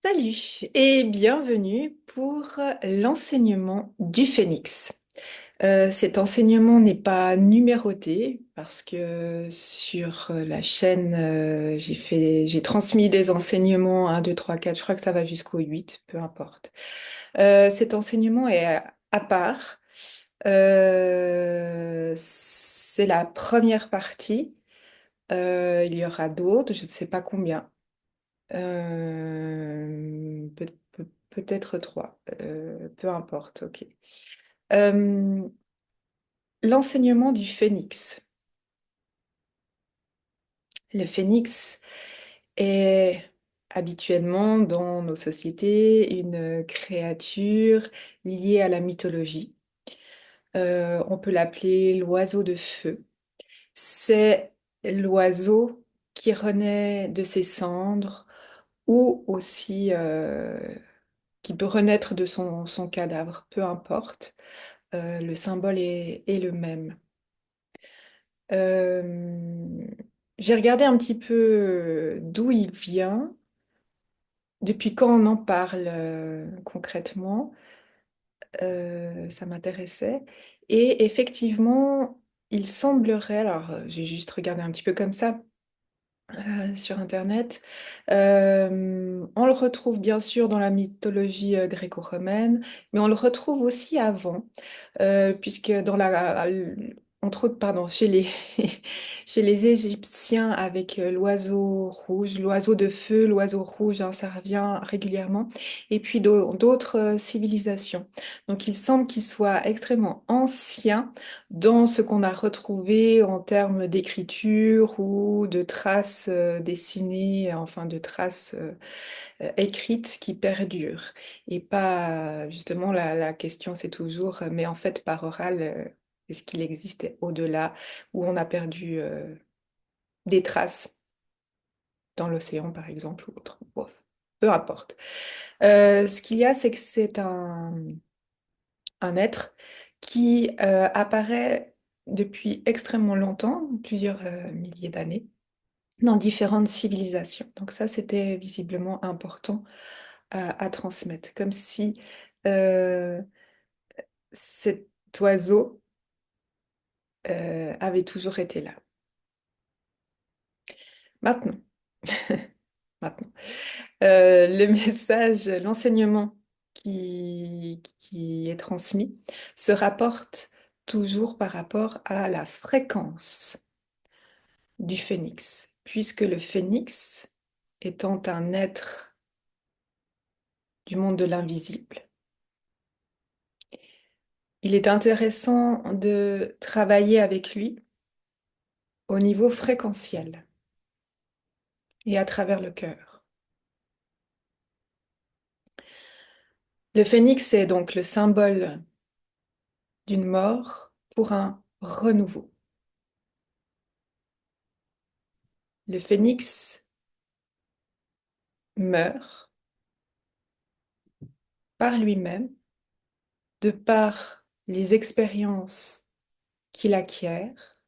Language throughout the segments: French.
Salut et bienvenue pour l'enseignement du phénix. Cet enseignement n'est pas numéroté parce que sur la chaîne, j'ai transmis des enseignements 1, 2, 3, 4, je crois que ça va jusqu'au 8, peu importe. Cet enseignement est à part. C'est la première partie. Il y aura d'autres, je ne sais pas combien. Peut-être trois, peu importe, ok. Euh, L'enseignement du phénix. Le phénix est habituellement dans nos sociétés une créature liée à la mythologie. On peut l'appeler l'oiseau de feu. C'est l'oiseau qui renaît de ses cendres ou aussi qui peut renaître de son cadavre, peu importe. Le symbole est le même. Euh, j'ai regardé un petit peu d'où il vient, depuis quand on en parle concrètement. Ça m'intéressait. Et effectivement, il semblerait, alors j'ai juste regardé un petit peu comme ça, sur Internet. On le retrouve bien sûr dans la mythologie gréco-romaine, mais on le retrouve aussi avant, puisque entre autres, pardon, chez les Égyptiens avec l'oiseau rouge, l'oiseau de feu, l'oiseau rouge, hein, ça revient régulièrement, et puis d'autres civilisations. Donc il semble qu'il soit extrêmement ancien dans ce qu'on a retrouvé en termes d'écriture ou de traces dessinées, enfin de traces écrites qui perdurent. Et pas, justement, la question c'est toujours, mais en fait par oral, est-ce qu'il existe au-delà où on a perdu des traces dans l'océan par exemple ou autre. Bof, peu importe. Ce qu'il y a, c'est que c'est un être qui apparaît depuis extrêmement longtemps, plusieurs milliers d'années, dans différentes civilisations. Donc ça, c'était visiblement important à transmettre, comme si euh, cet oiseau avait toujours été là. Maintenant, maintenant. Le message, l'enseignement qui est transmis se rapporte toujours par rapport à la fréquence du phénix, puisque le phénix, étant un être du monde de l'invisible, il est intéressant de travailler avec lui au niveau fréquentiel et à travers le cœur. Le phénix est donc le symbole d'une mort pour un renouveau. Le phénix meurt par lui-même, de par les expériences qu'il acquiert,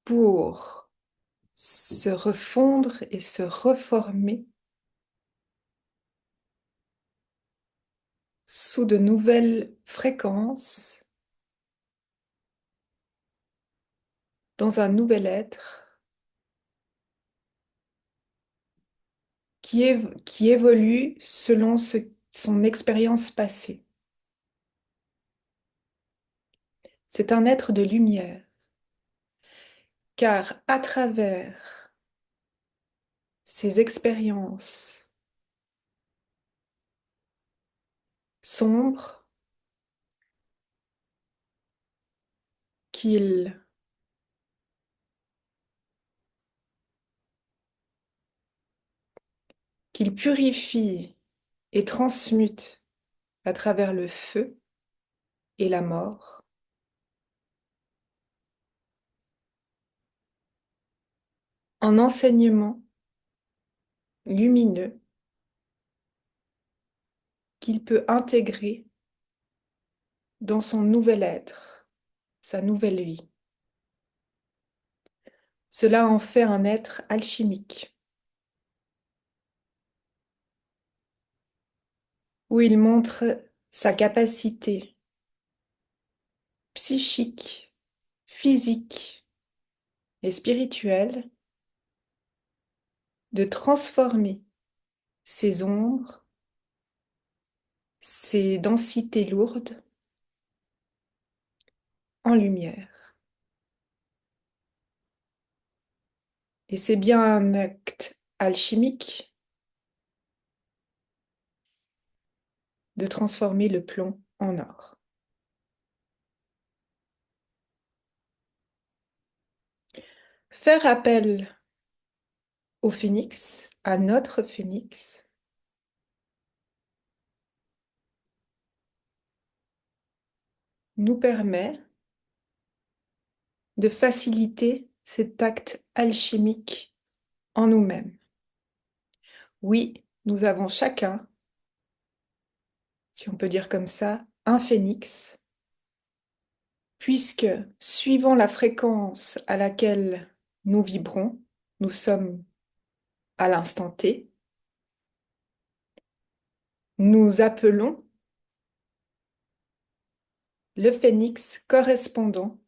pour se refondre et se reformer sous de nouvelles fréquences, dans un nouvel être qui évolue selon son expérience passée. C'est un être de lumière, car à travers ses expériences sombres qu'il qu'il purifie et transmute à travers le feu et la mort, un enseignement lumineux qu'il peut intégrer dans son nouvel être, sa nouvelle vie. Cela en fait un être alchimique, où il montre sa capacité psychique, physique et spirituelle de transformer ses ombres, ses densités lourdes en lumière. Et c'est bien un acte alchimique de transformer le plomb en or. Faire appel au phénix, à notre phénix, nous permet de faciliter cet acte alchimique en nous-mêmes. Oui, nous avons chacun, si on peut dire comme ça, un phénix, puisque suivant la fréquence à laquelle nous vibrons, nous sommes à l'instant T, nous appelons le phénix correspondant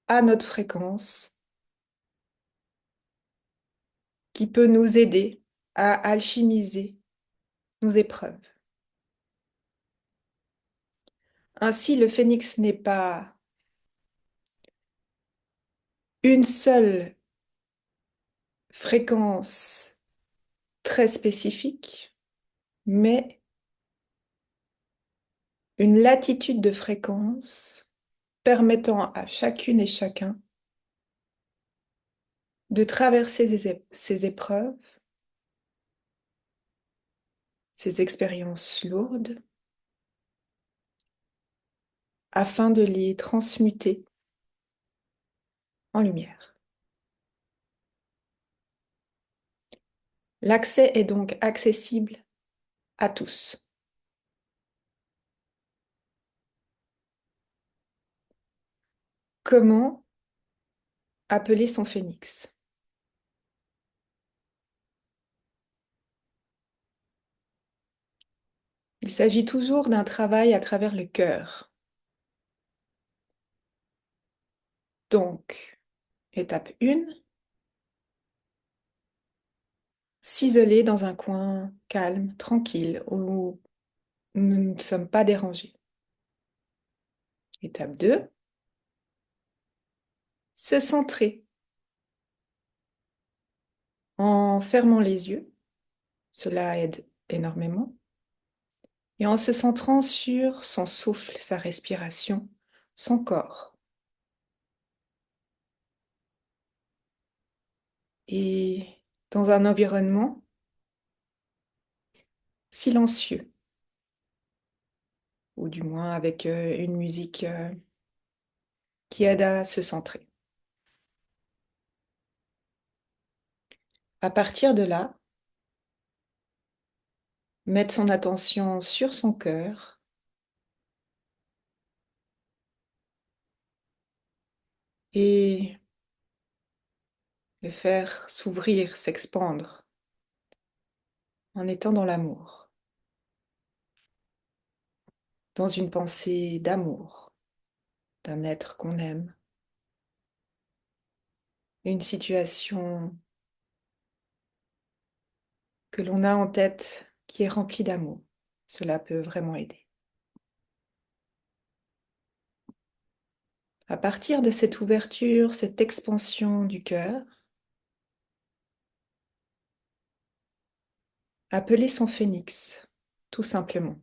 à notre fréquence qui peut nous aider à alchimiser nos épreuves. Ainsi, le phénix n'est pas une seule fréquence très spécifique, mais une latitude de fréquence permettant à chacune et chacun de traverser ces épreuves, ces expériences lourdes, afin de les transmuter en lumière. L'accès est donc accessible à tous. Comment appeler son phénix? Il s'agit toujours d'un travail à travers le cœur. Donc, étape 1, s'isoler dans un coin calme, tranquille, où nous ne sommes pas dérangés. Étape 2, se centrer en fermant les yeux. Cela aide énormément. Et en se centrant sur son souffle, sa respiration, son corps. Et dans un environnement silencieux, ou du moins avec une musique qui aide à se centrer. À partir de là, mettre son attention sur son cœur et le faire s'ouvrir, s'expandre en étant dans l'amour, dans une pensée d'amour, d'un être qu'on aime, une situation que l'on a en tête qui est remplie d'amour. Cela peut vraiment aider. À partir de cette ouverture, cette expansion du cœur, appeler son phénix, tout simplement.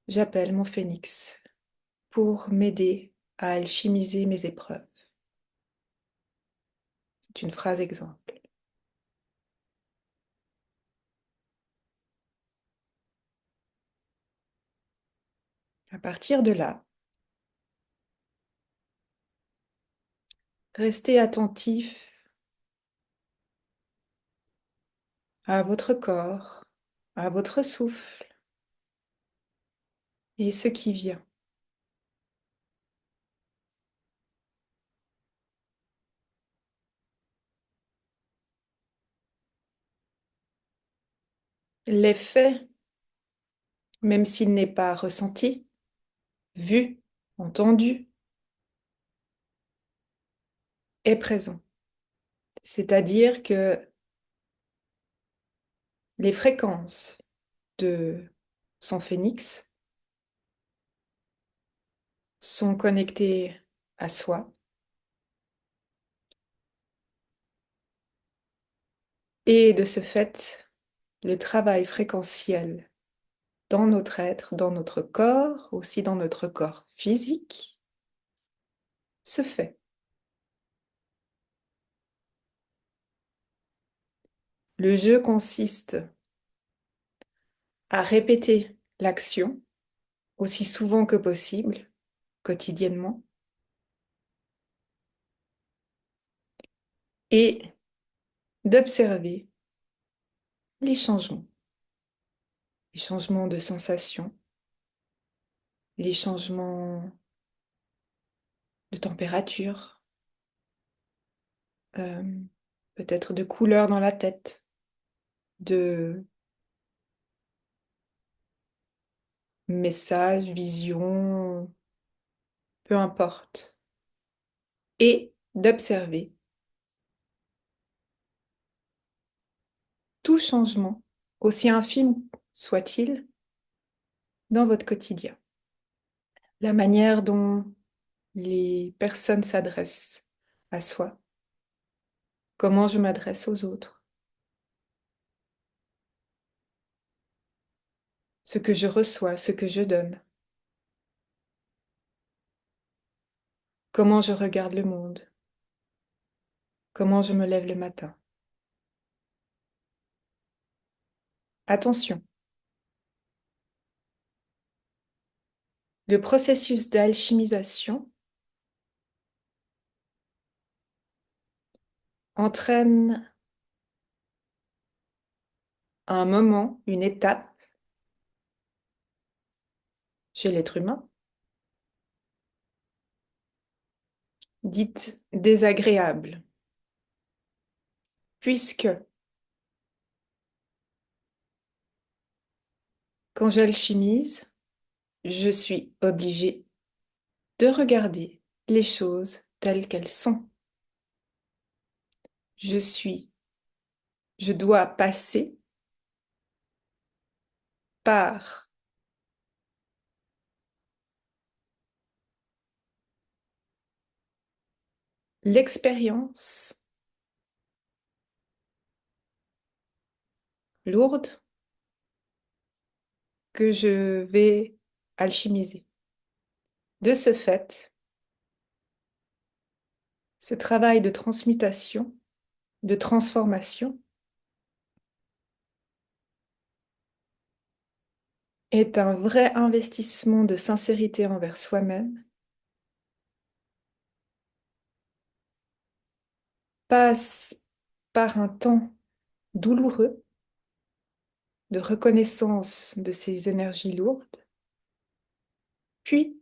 J'appelle mon phénix pour m'aider à alchimiser mes épreuves. C'est une phrase exemple. À partir de là, restez attentif à votre corps, à votre souffle et ce qui vient. L'effet, même s'il n'est pas ressenti, vu, entendu, est présent. C'est-à-dire que les fréquences de son phénix sont connectées à soi et de ce fait, le travail fréquentiel dans notre être, dans notre corps, aussi dans notre corps physique, se fait. Le jeu consiste à répéter l'action aussi souvent que possible, quotidiennement, et d'observer les changements de sensation, les changements de température, euh, peut-être de couleur dans la tête, de messages, visions, peu importe, et d'observer tout changement, aussi infime soit-il, dans votre quotidien. La manière dont les personnes s'adressent à soi, comment je m'adresse aux autres, ce que je reçois, ce que je donne, comment je regarde le monde, comment je me lève le matin. Attention, le processus d'alchimisation entraîne un moment, une étape chez l'être humain, dite désagréable, puisque quand j'alchimise, je suis obligée de regarder les choses telles qu'elles sont. Je suis, je dois passer par l'expérience lourde que je vais alchimiser. De ce fait, ce travail de transmutation, de transformation, est un vrai investissement de sincérité envers soi-même, passe par un temps douloureux de reconnaissance de ces énergies lourdes, puis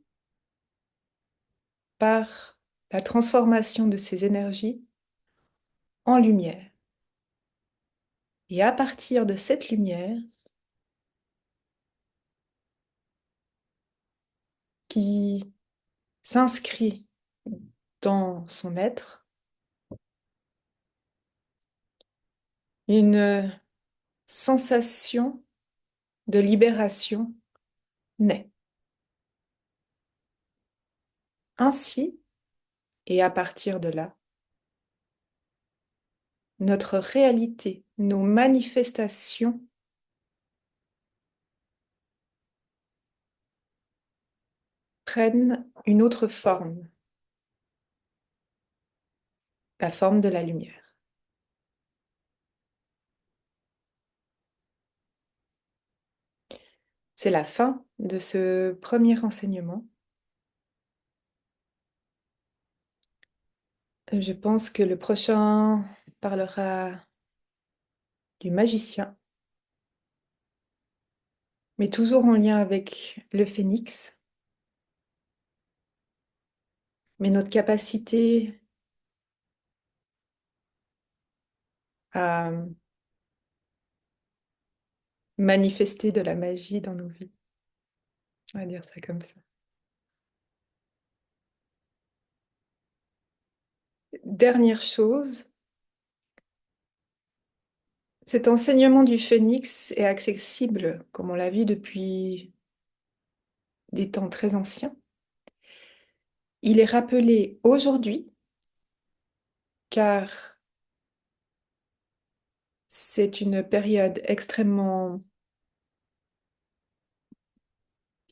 par la transformation de ces énergies en lumière. Et à partir de cette lumière, qui s'inscrit dans son être, une sensation de libération naît. Ainsi, et à partir de là, notre réalité, nos manifestations prennent une autre forme, la forme de la lumière. C'est la fin de ce premier enseignement. Je pense que le prochain parlera du magicien, mais toujours en lien avec le phénix, mais notre capacité à manifester de la magie dans nos vies. On va dire ça comme ça. Dernière chose, cet enseignement du phénix est accessible, comme on l'a vu depuis des temps très anciens. Il est rappelé aujourd'hui car c'est une période extrêmement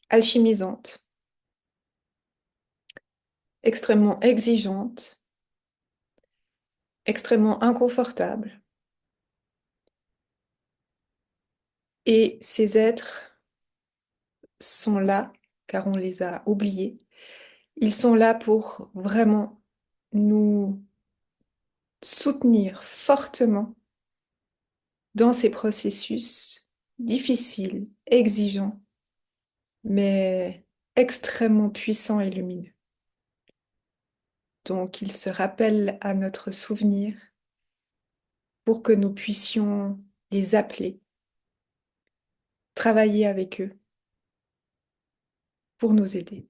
alchimisante, extrêmement exigeante, extrêmement inconfortable. Et ces êtres sont là, car on les a oubliés. Ils sont là pour vraiment nous soutenir fortement dans ces processus difficiles, exigeants, mais extrêmement puissants et lumineux. Donc, ils se rappellent à notre souvenir pour que nous puissions les appeler, travailler avec eux pour nous aider.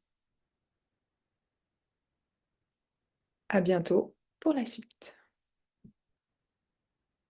À bientôt pour la suite.